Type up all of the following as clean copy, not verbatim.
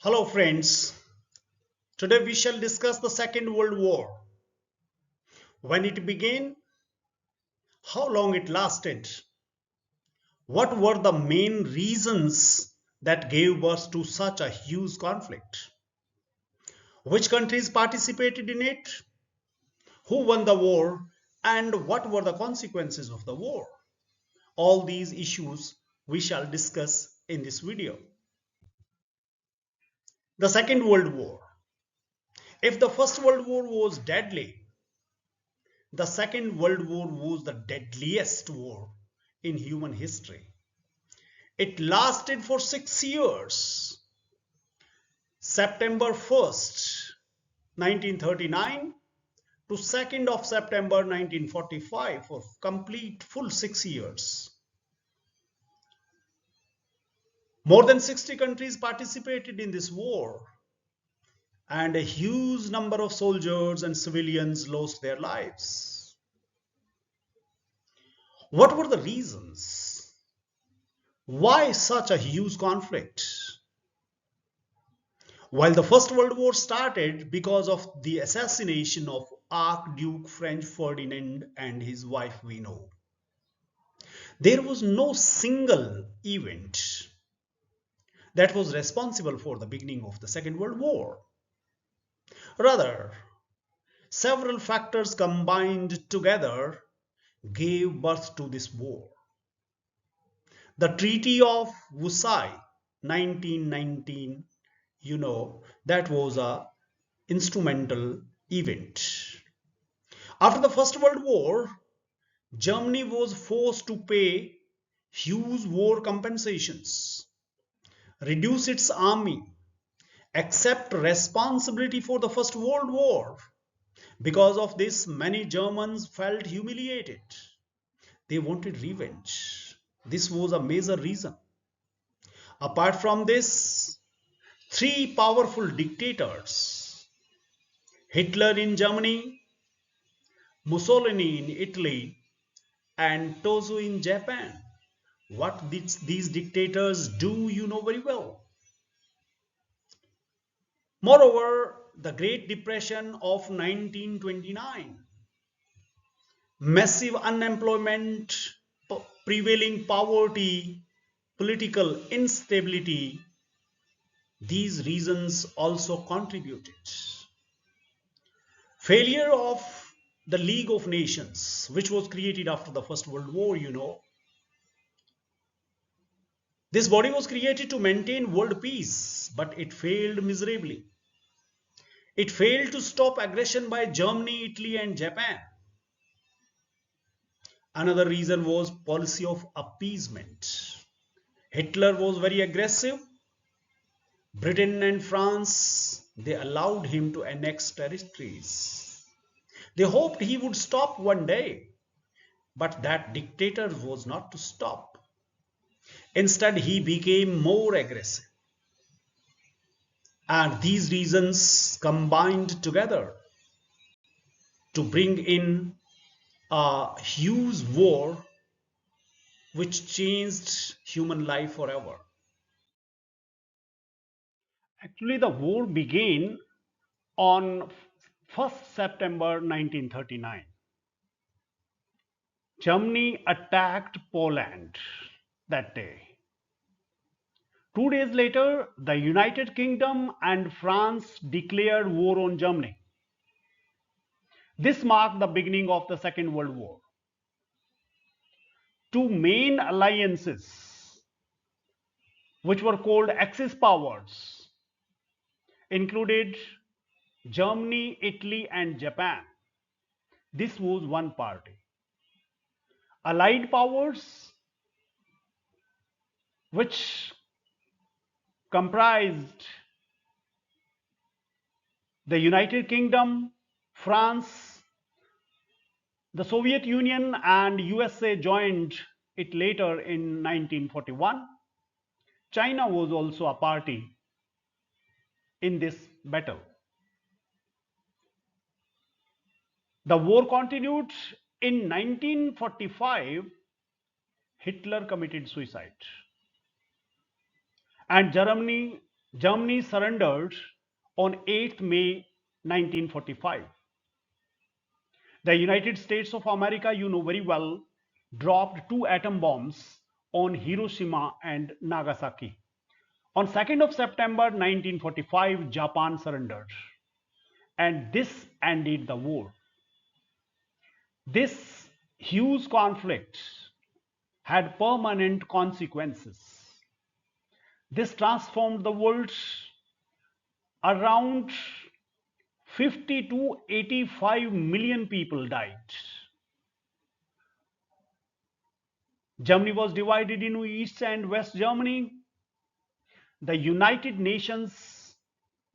Hello friends, today we shall discuss the Second World War. When it began, how long it lasted, what were the main reasons that gave birth to such a huge conflict, which countries participated in it, who won the war, and what were the consequences of the war. All these issues we shall discuss in this video. The Second World War. If the First World War was deadly, the Second World War was the deadliest war in human history. It lasted for 6 years. September 1st, 1939 to 2nd of September 1945 for complete full 6 years. More than 60 countries participated in this war and a huge number of soldiers and civilians lost their lives. What were the reasons? Why such a huge conflict? While the First World War started because of the assassination of Archduke Franz Ferdinand and his wife we know, there was no single event that was responsible for the beginning of the Second World War. Rather, several factors combined together gave birth to this war. The Treaty of Versailles 1919, that was a instrumental event. After the First World War, Germany was forced to pay huge war compensations, reduce its army, accept responsibility for the First World War. Because of this, many Germans felt humiliated. They wanted revenge. This was a major reason. Apart from this, three powerful dictators, Hitler in Germany, Mussolini in Italy, and Tozo in Japan. What these dictators do, you know very well. Moreover, the Great Depression of 1929, massive unemployment, prevailing poverty, political instability, these reasons also contributed. Failure of the League of Nations, which was created after the First World War, This body was created to maintain world peace, but it failed miserably. It failed to stop aggression by Germany, Italy, and Japan. Another reason was policy of appeasement. Hitler was very aggressive. Britain and France, they allowed him to annex territories. They hoped he would stop one day, but that dictator was not to stop. Instead, he became more aggressive. And these reasons combined together to bring in a huge war which changed human life forever. Actually, the war began on 1st September 1939. Germany attacked Poland that day. 2 days later, the United Kingdom and France declared war on Germany. This marked the beginning of the Second World War. Two main alliances, which were called Axis powers, included Germany, Italy, and Japan. This was one party. Allied powers, which comprised the United Kingdom, France, the Soviet Union, and USA joined it later in 1941. China was also a party in this battle. The war continued. In 1945, Hitler committed suicide, and Germany Germany surrendered on 8th May 1945. The United States of America, you know very well, dropped two atom bombs on Hiroshima and Nagasaki. On 2nd of September 1945, Japan surrendered, and this ended the war. This huge conflict had permanent consequences. This transformed the world. Around 50 to 85 million people died. Germany was divided into East and West Germany. The United Nations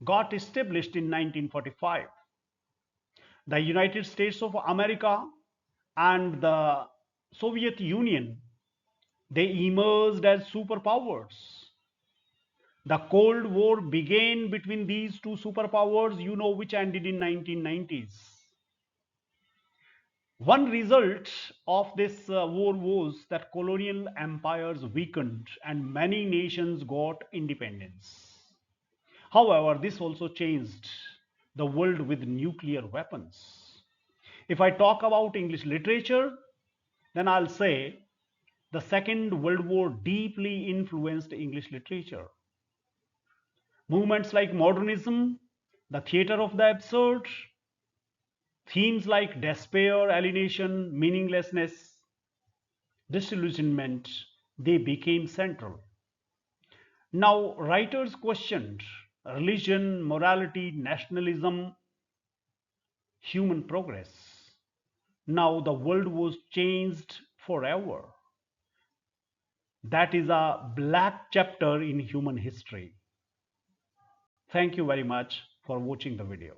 got established in 1945. The United States of America and the Soviet Union, they emerged as superpowers. The Cold War began between these two superpowers, you know, which ended in 1990s. One result of this war was that colonial empires weakened and many nations got independence. However, this also changed the world with nuclear weapons. If I talk about English literature, then I'll say the Second World War deeply influenced English literature. Movements like modernism, the theater of the absurd, themes like despair, alienation, meaninglessness, disillusionment, they became central. Now, writers questioned religion, morality, nationalism, human progress. Now, the world was changed forever. That is a black chapter in human history. Thank you very much for watching the video.